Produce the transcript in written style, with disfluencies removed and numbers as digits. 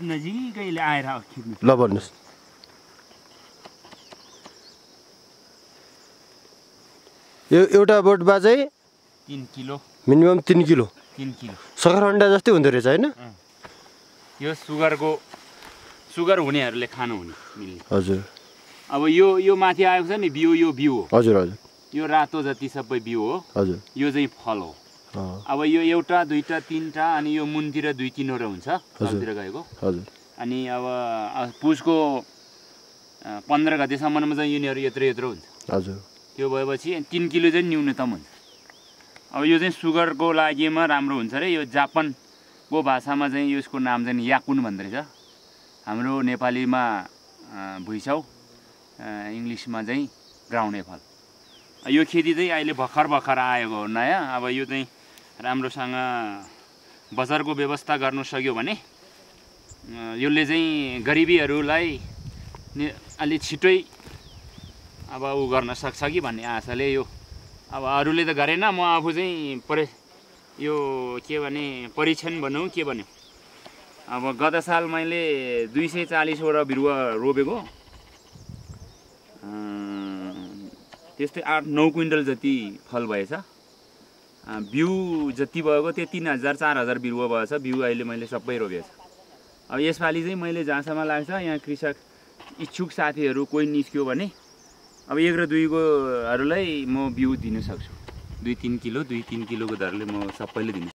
नजिकैले आएर खिच्नु। ल भन्नुहोस्। यो एउटा बोटमा चाहिँ 3 किलो मिनिमम 3 किलो 3 किलो सकरखण्डा जस्तै हुँदो रहेछ होइन? यो सुगर हुनेहरूले खानु हुने मिल्ने। हजुर। अब यो माथि आएको छ नि बिउ, यो बिउ हो। हजुर हजुर। यो रातो जति सबै बिउ हो। हजुर। यो चाहिँ फल हो। अब यो एउटा दुईटा तीनटा अनि यो मुनतिर 2-3 वटा हुन्छ तलतिर गएको। हजुर। अनि अब पुसको 15 गतेसम्ममा चाहिँ यिनीहरू यत्रो हुन्छ। हजुर। त्यो भएपछि 3 किलो चाहिँ न्यूनतम हुन्छ। अब यो चाहिँ सुगरको लागिमा राम्रो हुन्छ रे। यो जापानको भाषामा चाहिँ यसको नाम चाहिँ याकुन भन्दो रहेछ। हाम्रो नेपालीमा भुइँचाउ, इङ्ग्लिसमा चाहिँ ग्राउन्ड एप्पल। यो खेती चाहिँ अहिले भर्खर आएको हो नयाँ। अब यो चाहिँ राम्रोसँग बजारको व्यवस्था गर्नु सक्यो भने यसले चाहिँ गरिबीहरूलाई अलि छिटै अब उ गर्न सक्छ कि भन्ने आशाले यो अब अरूले त गरेन, म आफू चाहिँ यो के भने परीक्षण भनौँ के भन्यो। अब गत साल मैले 240 वटा बिरुवा रोपेको, त्यस्तै 8-9 क्विन्टल जति फल भएछ। बिउ जति भएको त्यो 3000-4000 बिरुवा भएछ। बिउ अहिले मैले सबै रोपेको छु। अब यसपालि चाहिँ मैले जहाँसम्म लाग्छ यहाँ कृषक इच्छुक साथीहरू कोही निस्क्यो भने अब 1 र 2 कोहरूलाई म बिउ दिन सक्छु। 2-3 किलो 2-3 किलोको दरले म सबैले दिन्छु।